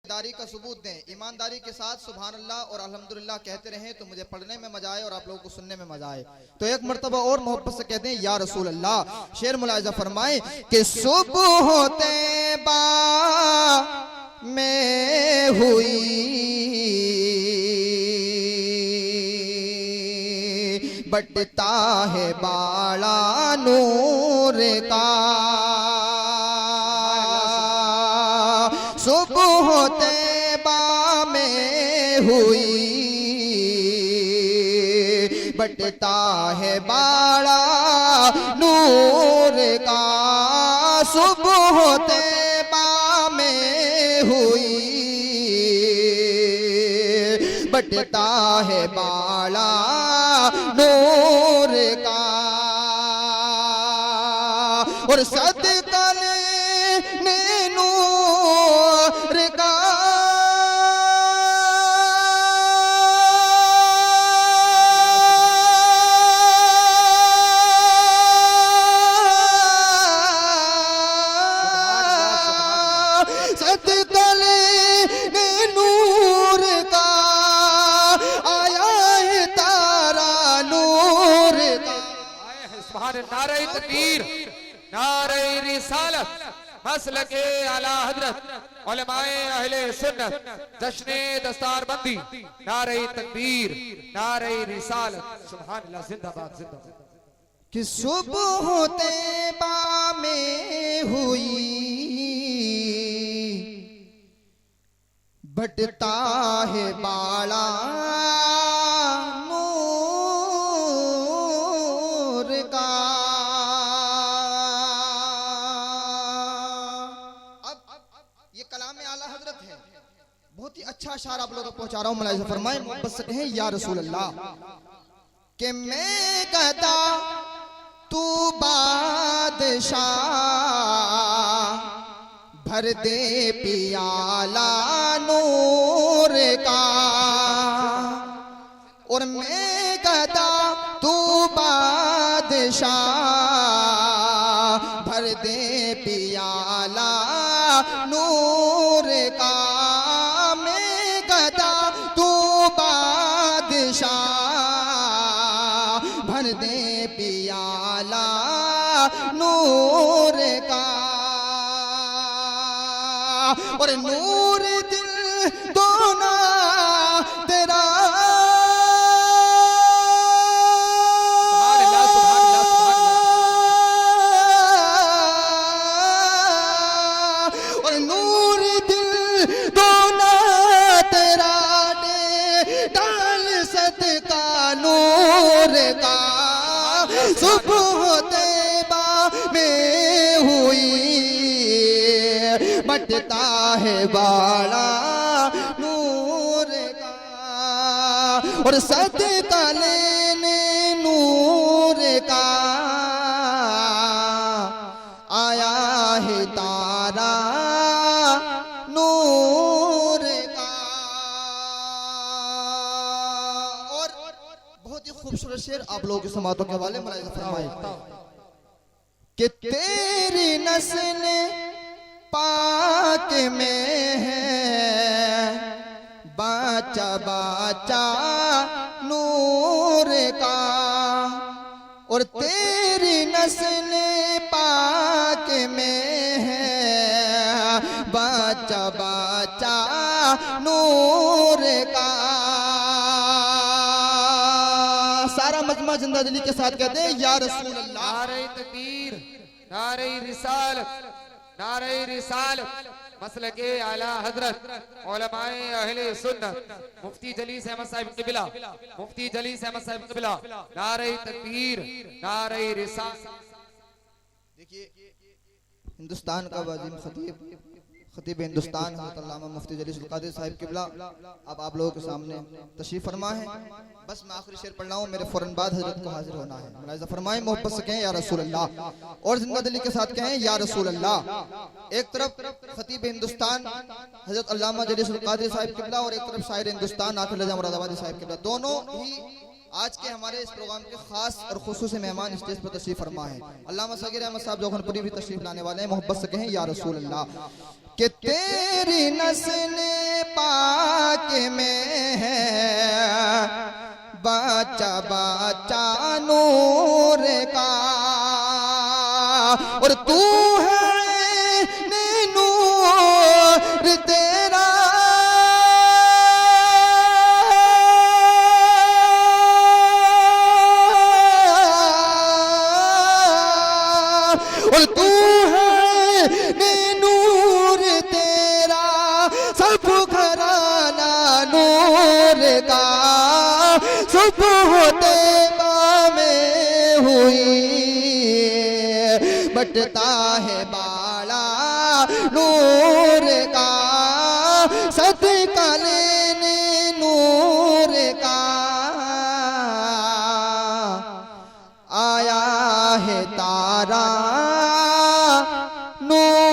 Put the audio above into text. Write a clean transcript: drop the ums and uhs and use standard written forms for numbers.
ईमानदारी का सबूत दें, ईमानदारी के साथ सुभान अल्लाह और अल्हम्दुलिल्लाह कहते रहें तो मुझे पढ़ने में मजा आए और आप लोगों को सुनने में मजा आए। तो एक मर्तबा और मोहब्बत से कहते हैं या रसूल अल्लाह। शेर मुलाहिजा फरमाए कि सुबह होते बा में हुई बटता है बाला नूर का, सुबह होते बा में हुई बटता है बाला नूर का, सुबह होते बा में हुई बटता है बाला नूर का। और सदका ने नूर का सदका ने नूर का आया है तारा नूर का। नारे तकबीर, नारे रिसालत, मसलके आला हजरत, उलमाए अहले सुन्नत, जश्ने दस्तारबंदी, नारे तकबीर, नारे रिसालत, सुभान अल्लाह, जिंदाबाद जिंदाबाद। कि सुबह होते बा में हुई बटता है बाला नूर का। अब ये कलाम आला हजरत है, बहुत ही अच्छा अशार आप लोगों को पहुंचा रहा हूं। मुलाहिजा फरमाए मोहब्बत से कहें या रसूल अल्लाह कि मैं कहता तू बादशाह भर दे पियाला नूर का। और मैं कहता तू बादशाह भर दे पियाला नूर का। मैं कहता तू बादशाह भर दे पियाला नूर का। और नूर दिल दोना तेरा और नूर दिल दोना तेरा दे डाल सदका नूर का। सुबह होते बा में हुई बटता है बाला नूर का। और सदका लेने नूर का आया है तारा नूर का। और बहुत ही खूबसूरत शेर आप लोगों के समातों के हवाले मुलाहिजा फरमाए कि तेरी नस्ल पाक में है बाचा बाचा नूर का। और तेरी नस्ल पाक में है बाचा बाचा नूर का। सारा मजमा जिंदा दिली के साथ कहते हैं या रसूल अल्लाह। नारे तकबीर, नारे रिसालत, नारे रिसालत, मसलके आला हजरत, उलमाए अहले सुन्नत, मुफ्ती जलीस अहमद साहिब क़िबला, मुफ्ती जलीस अहमद साहिब क़िबला, नारे तकबीर, नारे रिसालत। देखिए हिंदुस्तान का वाजिम खतीब हिंदुस्तान अल्लामा मुफ्ती जलीस क़ादिर साहिब क़िबला अब आप लोगों के सामने तशरीफ फरमा है। बस मैं आखिरी शेर पढ़ रहा हूँ, मेरे फौरन बाद हजरत को हाजिर होना है। मुलाहिजा फरमाएं मोहब्बत से कहें या रसूल अल्लाह और जिंदा दिली के साथ कहें या रसूल अल्लाह। एक तरफ खतीब हिंदुस्तान हजरत अल्लामा जलीस क़ादिर साहिब क़िबला और एक तरफ शायर हिंदुस्तान आखिर रज़ा मुरादाबादी साहिब क़िबला, दोनों ही आज के हमारे इस प्रोग्राम के खास और खुसूसी मेहमान स्टेज पर तशरीफ फरमा है अल्लामा सगीर अहमद साहब जौहरपुरी भी तशरीफ लाने वाले हैं। मोहब्बत से कहें या रसूल अल्लाह। कि तेरी नस्ल पाक में है बाचा बाचा नूर का, और तू है नूर तेरा और तू है नूर तेरा सब घराना नूर का। सुबह तैबा में हुई बटता है बाला नूर का, सदका लेने नूर का आया है तारा नूर